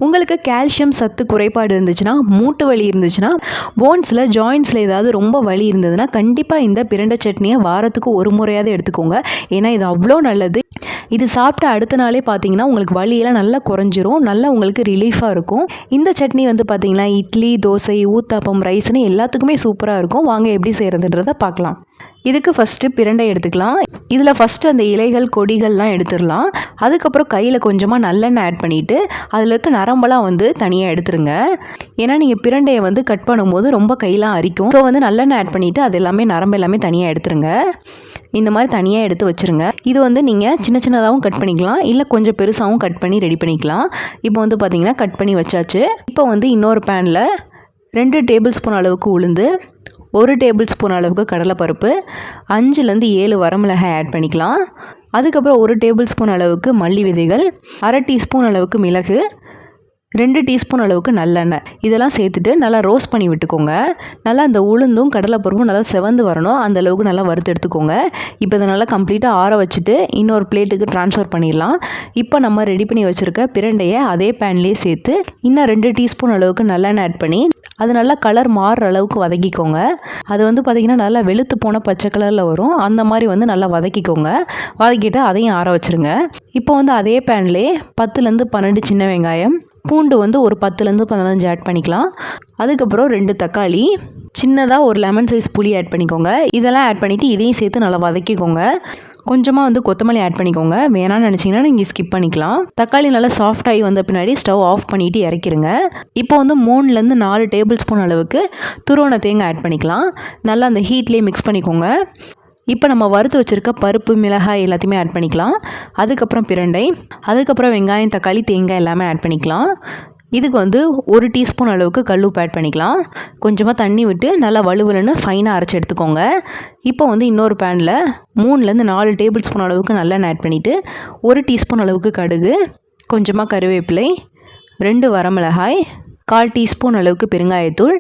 உங்களுக்கு கால்சியம் சத்து குறைபாடு இருந்துச்சுன்னா, மூட்டு வலி இருந்துச்சுன்னா, போன்ஸில் ஜாயின்ஸில் ஏதாவது ரொம்ப வலி இருந்ததுன்னா கண்டிப்பாக இந்த பிரண்டை சட்னியை வாரத்துக்கு ஒரு முறையாவது எடுத்துக்கோங்க. ஏன்னா இது அவ்வளோ நல்லது. இது சாப்பிட்ட அடுத்த நாளே பார்த்தீங்கன்னா உங்களுக்கு வலியெல்லாம் நல்லா குறைஞ்சிரும். நல்லா உங்களுக்கு ரிலீஃபாக இருக்கும். இந்த சட்னி வந்து பார்த்தீங்கன்னா இட்லி, தோசை, ஊத்தாப்பம், ரைஸ்னு எல்லாத்துக்குமே சூப்பராக இருக்கும். வாங்க எப்படி செய்கிறதுன்றதை பார்க்கலாம். இதுக்கு ஃபஸ்ட்டு பிரண்டை எடுத்துக்கலாம். இதில் ஃபஸ்ட்டு அந்த இலைகள் கொடிகள்லாம் எடுத்துடலாம். அதுக்கப்புறம் கையில் கொஞ்சமாக நல்லெண்ணெய் ஆட் பண்ணிவிட்டு அதில் இருக்க நரம்பெல்லாம் வந்து தனியாக எடுத்துருங்க. ஏன்னா நீங்கள் பிரண்டையை வந்து கட் பண்ணும்போது ரொம்ப கையெல்லாம் அரிக்கும். ஸோ வந்து நல்லெண்ணெய் ஆட் பண்ணிவிட்டு அது எல்லாமே நரம்பு எல்லாமே தனியாக எடுத்துருங்க. இந்த மாதிரி தனியாக எடுத்து வச்சுருங்க. இது வந்து நீங்கள் சின்ன சின்னதாகவும் கட் பண்ணிக்கலாம், இல்லை கொஞ்சம் பெருசாகவும் கட் பண்ணி ரெடி பண்ணிக்கலாம். இப்போ வந்து பார்த்திங்கன்னா கட் பண்ணி வச்சாச்சு. இப்போ வந்து இன்னொரு பேனில் 2 டேபிள் ஸ்பூன் அளவுக்கு உளுந்து, 1 டேபிள் ஸ்பூன் அளவுக்கு கடலைப்பருப்பு, 5லேருந்து 7 வரமிளகாய் ஆட் பண்ணிக்கலாம். அதுக்கப்புறம் 1 டேபிள் ஸ்பூன் அளவுக்கு மல்லி விதைகள், 1/2 டீஸ்பூன் அளவுக்கு மிளகு, 2 டீஸ்பூன் அளவுக்கு நல்லெண்ணெய் இதெல்லாம் சேர்த்துட்டு நல்லா ரோஸ்ட் பண்ணி விட்டுக்கோங்க. நல்லா அந்த உளுந்தும் கடலைப்பருப்பும் நல்லா செவந்து வரணும், அந்த அளவுக்கு நல்லா வறுத்து எடுத்துக்கோங்க. இப்போ இதை நல்லா கம்ப்ளீட்டாக ஆற வச்சுட்டு இன்னொரு பிளேட்டுக்கு ட்ரான்ஸ்ஃபர் பண்ணிடலாம். இப்போ நம்ம ரெடி பண்ணி வச்சுருக்க பிரண்டையை அதே பேன்லேயே சேர்த்து இன்னும் 2 டீஸ்பூன் அளவுக்கு நல்லெண்ணெய் ஆட் பண்ணி அது நல்லா கலர் மாறுற அளவுக்கு வதக்கிக்கோங்க. அது வந்து பார்த்திங்கன்னா நல்லா வெளுத்து போன பச்சை கலரில் வரும். அந்த மாதிரி வந்து நல்லா வதக்கிக்கோங்க. வதக்கிட்டு அதையும் ஆற வச்சுருங்க. இப்போ வந்து அதே பேன்லேயே 10லேருந்து 12 சின்ன வெங்காயம், பூண்டு வந்து ஒரு 10லேருந்து 15 ஆட் பண்ணிக்கலாம். அதுக்கப்புறம் 2 தக்காளி, சின்னதாக ஒரு லெமன் சைஸ் புளி ஆட் பண்ணிக்கோங்க. இதெல்லாம் ஆட் பண்ணிவிட்டு இதையும் சேர்த்து நல்லா வதக்கிக்கோங்க. கொஞ்சமாக வந்து கொத்தமல்லி ஆட் பண்ணிக்கோங்க. வேணான்னு நினச்சிங்கன்னா நீங்கள் ஸ்கிப் பண்ணிக்கலாம். தக்காளி நல்லா சாஃப்ட் ஆகி வந்த பின்னாடி ஸ்டவ் ஆஃப் பண்ணிவிட்டு இறக்கிடுங்க. இப்போ வந்து 3லேருந்து 4 டேபிள் ஸ்பூன் அளவுக்கு துருவன தேங்காய் ஆட் பண்ணிக்கலாம். நல்லா அந்த ஹீட்லேயே மிக்ஸ் பண்ணிக்கோங்க. இப்போ நம்ம வறுத்து வச்சுருக்க பருப்பு, மிளகாய் எல்லாத்தையுமே ஆட் பண்ணிக்கலாம். அதுக்கப்புறம் பிரண்டை, அதுக்கப்புறம் வெங்காயம், தக்காளி, தேங்காய் எல்லாமே ஆட் பண்ணிக்கலாம். இதுக்கு வந்து 1 டீஸ்பூன் அளவுக்கு கல்லுப்பு ஆட் பண்ணிக்கலாம். கொஞ்சமாக தண்ணி விட்டு நல்லா வலுவலுன்னு ஃபைனாக அரைச்சி எடுத்துக்கோங்க. இப்போ வந்து இன்னொரு பேனில் 3லேருந்து 4 டேபிள் ஸ்பூன் அளவுக்கு நல்லெண்ணெய் ஆட் பண்ணிவிட்டு 1 டீஸ்பூன் அளவுக்கு கடுகு, கொஞ்சமாக கருவேப்பிலை, 2 வரமிளகாய், 1/4 டீஸ்பூன் அளவுக்கு பெருங்காயத்தூள்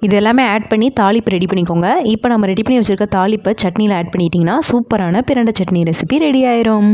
இது எல்லாமே ஆட் பண்ணி தாளிப்பு ரெடி பண்ணிக்கோங்க. இப்போ நம்ம ரெடி பண்ணி வச்சுருக்க தாளிப்பை சட்னியில் ஆட் பண்ணிட்டிங்கன்னா சூப்பரான பிரண்டை சட்னி ரெசிபி ரெடி ஆயிரும்.